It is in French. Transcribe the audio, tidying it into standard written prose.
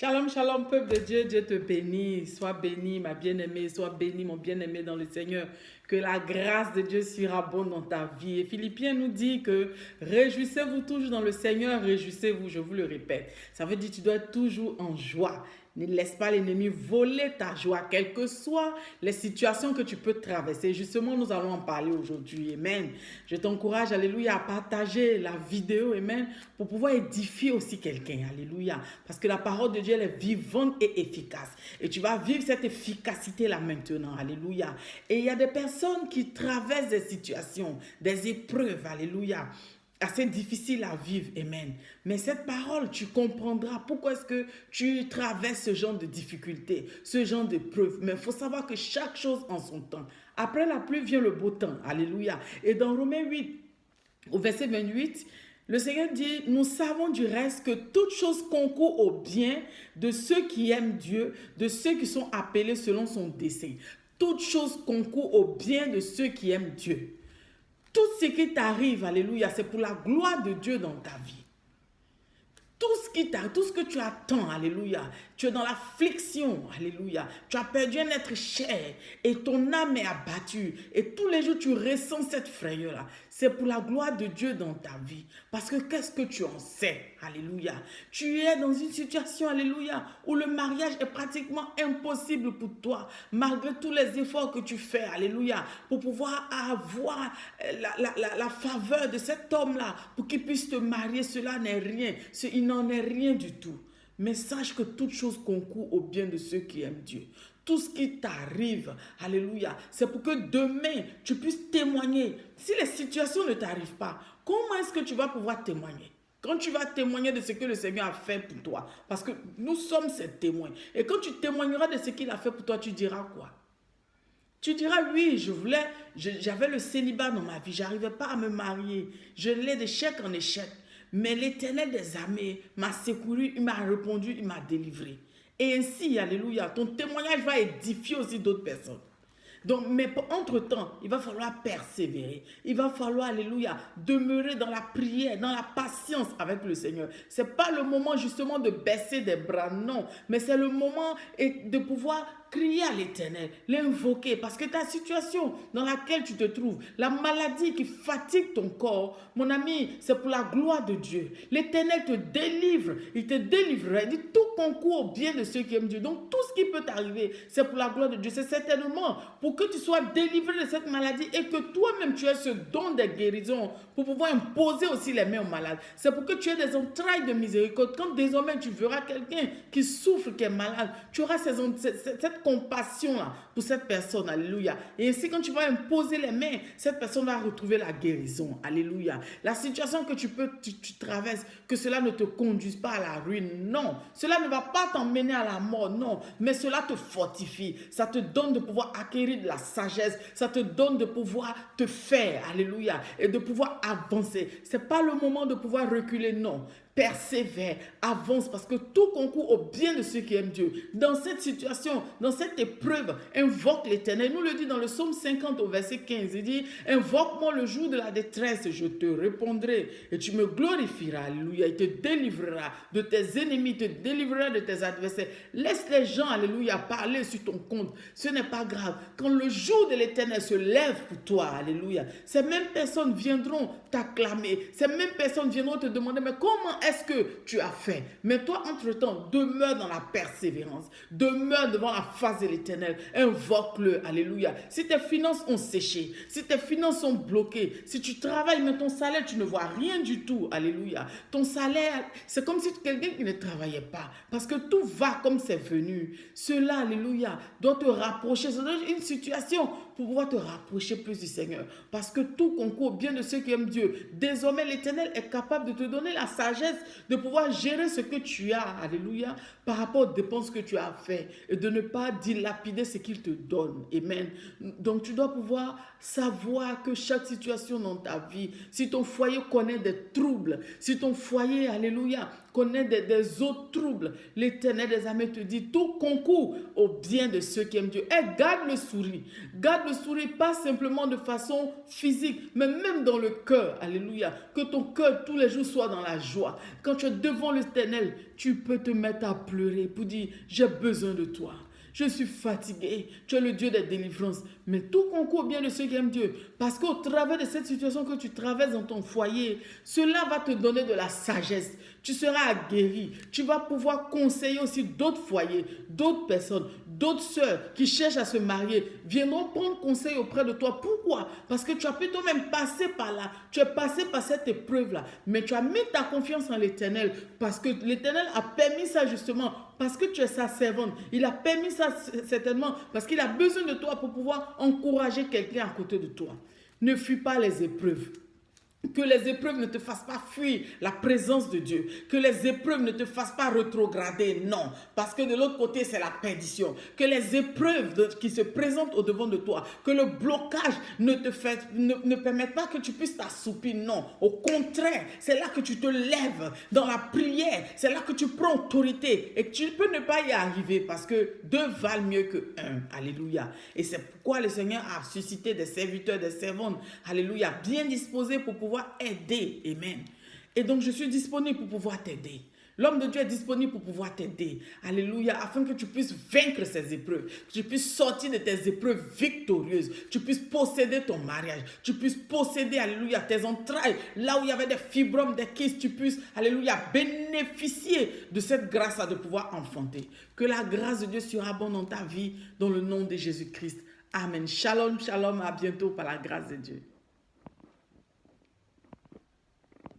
Shalom, shalom, peuple de Dieu, Dieu te bénit. Sois béni, ma bien-aimée, sois béni, mon bien-aimé dans le Seigneur. Que la grâce de Dieu surabonde dans ta vie. Et Philippiens nous dit que réjouissez-vous toujours dans le Seigneur, réjouissez-vous, je vous le répète. Ça veut dire que tu dois être toujours en joie. Ne laisse pas l'ennemi voler ta joie, quelles que soient les situations que tu peux traverser. Justement, nous allons en parler aujourd'hui. Amen. Je t'encourage, alléluia, à partager la vidéo, amen, pour pouvoir édifier aussi quelqu'un. Alléluia. Parce que la parole de Dieu, elle est vivante et efficace. Et tu vas vivre cette efficacité-là maintenant. Alléluia. Et il y a des personnes qui traversent des situations, des épreuves. Alléluia. Assez difficile à vivre, amen. Mais cette parole, tu comprendras pourquoi est-ce que tu traverses ce genre de difficultés, ce genre de preuves. Mais il faut savoir que chaque chose en son temps. Après la pluie vient le beau temps, alléluia. Et dans Romains 8, au verset 28, le Seigneur dit, nous savons du reste que toute chose concourt au bien de ceux qui aiment Dieu, de ceux qui sont appelés selon son dessein. Toute chose concourt au bien de ceux qui aiment Dieu. Tout ce qui t'arrive, alléluia, c'est pour la gloire de Dieu dans ta vie. Tout ce que tu attends, alléluia, tu es dans l'affliction, alléluia, tu as perdu un être cher et ton âme est abattue et tous les jours tu ressens cette frayeur-là. C'est pour la gloire de Dieu dans ta vie. Parce que qu'est-ce que tu en sais, alléluia? Tu es dans une situation, alléluia, où le mariage est pratiquement impossible pour toi, malgré tous les efforts que tu fais, alléluia, pour pouvoir avoir la faveur de cet homme-là, pour qu'il puisse te marier. Cela n'est rien, il n'en est rien du tout. Mais sache que toute chose concourt au bien de ceux qui aiment Dieu. Tout ce qui t'arrive, alléluia, c'est pour que demain, tu puisses témoigner. Si les situations ne t'arrivent pas, comment est-ce que tu vas pouvoir témoigner? Quand tu vas témoigner de ce que le Seigneur a fait pour toi, parce que nous sommes ses témoins. Et quand tu témoigneras de ce qu'il a fait pour toi, tu diras quoi? Tu diras, oui, j'avais le célibat dans ma vie, j'arrivais pas à me marier, je l'ai d'échec en échec. Mais l'Éternel des armées m'a secouru, il m'a répondu, il m'a délivré. Et ainsi, alléluia, ton témoignage va édifier aussi d'autres personnes. Donc, mais entre-temps, il va falloir persévérer. Il va falloir, alléluia, demeurer dans la prière, dans la patience avec le Seigneur. Ce n'est pas le moment justement de baisser des bras, non. Mais c'est le moment de pouvoir crier à l'Éternel, l'invoquer. Parce que ta situation dans laquelle tu te trouves, la maladie qui fatigue ton corps, mon ami, c'est pour la gloire de Dieu. L'Éternel te délivre. Il te délivrera. Il dit tout concourt au bien de ceux qui aiment Dieu. Donc, tout ce qui peut t'arriver, c'est pour la gloire de Dieu. C'est certainement pour que tu sois délivré de cette maladie et que toi-même tu aies ce don de guérison pour pouvoir imposer aussi les mains aux malades. C'est pour que tu aies des entrailles de miséricorde. Quand désormais tu verras quelqu'un qui souffre, qui est malade, tu auras cette compassion-là pour cette personne. Alléluia. Et ainsi, quand tu vas imposer les mains, cette personne va retrouver la guérison. Alléluia. La situation que tu traverses, que cela ne te conduise pas à la ruine. Non. Cela ne va pas t'emmener à la mort. Non. Mais cela te fortifie. Ça te donne de pouvoir acquérir de la sagesse. Ça te donne de pouvoir te faire. Alléluia. Et de pouvoir avancer. Ce n'est pas le moment de pouvoir reculer. Non. Persévère, avance, parce que tout concourt au bien de ceux qui aiment Dieu. Dans cette situation, dans cette épreuve, invoque l'Éternel. Nous le dit dans le psaume 50 au verset 15. Il dit, invoque-moi le jour de la détresse, je te répondrai et tu me glorifieras. Alléluia. Il te délivrera de tes ennemis, te délivrera de tes adversaires. Laisse les gens, alléluia, parler sur ton compte. Ce n'est pas grave. Quand le jour de l'Éternel se lève pour toi, alléluia, ces mêmes personnes viendront t'acclamer. Ces mêmes personnes viendront te demander, mais comment est-ce que tu as fait? Mais toi, entre-temps, demeure dans la persévérance. Demeure devant la face de l'Éternel. Invoque-le. Alléluia. Si tes finances ont séché, si tes finances sont bloquées, si tu travailles, mais ton salaire, tu ne vois rien du tout. Alléluia. Ton salaire, c'est comme si quelqu'un qui ne travaillait pas. Parce que tout va comme c'est venu. Cela, alléluia, doit te rapprocher. C'est une situation pour pouvoir te rapprocher plus du Seigneur. Parce que tout concourt bien de ceux qui aiment Dieu. Désormais, l'Éternel est capable de te donner la sagesse de pouvoir gérer ce que tu as, alléluia, par rapport aux dépenses que tu as fait et de ne pas dilapider ce qu'il te donne. Amen. Donc, tu dois pouvoir savoir que chaque situation dans ta vie, si ton foyer connaît des troubles, si ton foyer, alléluia, connaît des eaux troubles, l'Éternel des armées te dit, tout concourt au bien de ceux qui aiment Dieu. Et garde le sourire. Garde le sourire, pas simplement de façon physique, mais même dans le cœur. Alléluia. Que ton cœur tous les jours soit dans la joie. Quand tu es devant l'Éternel, tu peux te mettre à pleurer pour dire, j'ai besoin de toi. Je suis fatigué. Tu es le Dieu des délivrances. Mais tout concourt bien de ceux qui aiment Dieu. Parce qu'au travers de cette situation que tu traverses dans ton foyer, cela va te donner de la sagesse. Tu seras guéri. Tu vas pouvoir conseiller aussi d'autres foyers, d'autres personnes, d'autres sœurs qui cherchent à se marier. Viendront prendre conseil auprès de toi. Pourquoi? Parce que tu as pu toi-même passer par là. Tu es passé par cette épreuve-là. Mais tu as mis ta confiance en l'Éternel. Parce que l'Éternel a permis ça justement. Parce que tu es sa servante. Il a permis ça certainement. Parce qu'il a besoin de toi pour pouvoir encourager quelqu'un à côté de toi. Ne fuis pas les épreuves. Que les épreuves ne te fassent pas fuir la présence de Dieu. Que les épreuves ne te fassent pas rétrograder. Non. Parce que de l'autre côté, c'est la perdition. Que les épreuves qui se présentent au-devant de toi, que le blocage ne permette pas que tu puisses t'assoupir. Non. Au contraire, c'est là que tu te lèves dans la prière. C'est là que tu prends autorité. Et que tu peux ne pas y arriver parce que deux valent mieux que un. Alléluia. Et c'est pourquoi le Seigneur a suscité des serviteurs, des servantes. Alléluia. Bien disposés pour pouvoir aider. Amen. Et donc, je suis disponible pour pouvoir t'aider. L'homme de Dieu est disponible pour pouvoir t'aider. Alléluia. Afin que tu puisses vaincre ces épreuves. Que tu puisses sortir de tes épreuves victorieuses. Tu puisses posséder ton mariage. Tu puisses posséder, alléluia, tes entrailles. Là où il y avait des fibromes, des kystes, tu puisses, alléluia, bénéficier de cette grâce-là de pouvoir enfanter. Que la grâce de Dieu surabonde dans ta vie dans le nom de Jésus-Christ. Amen. Shalom, shalom. À bientôt par la grâce de Dieu.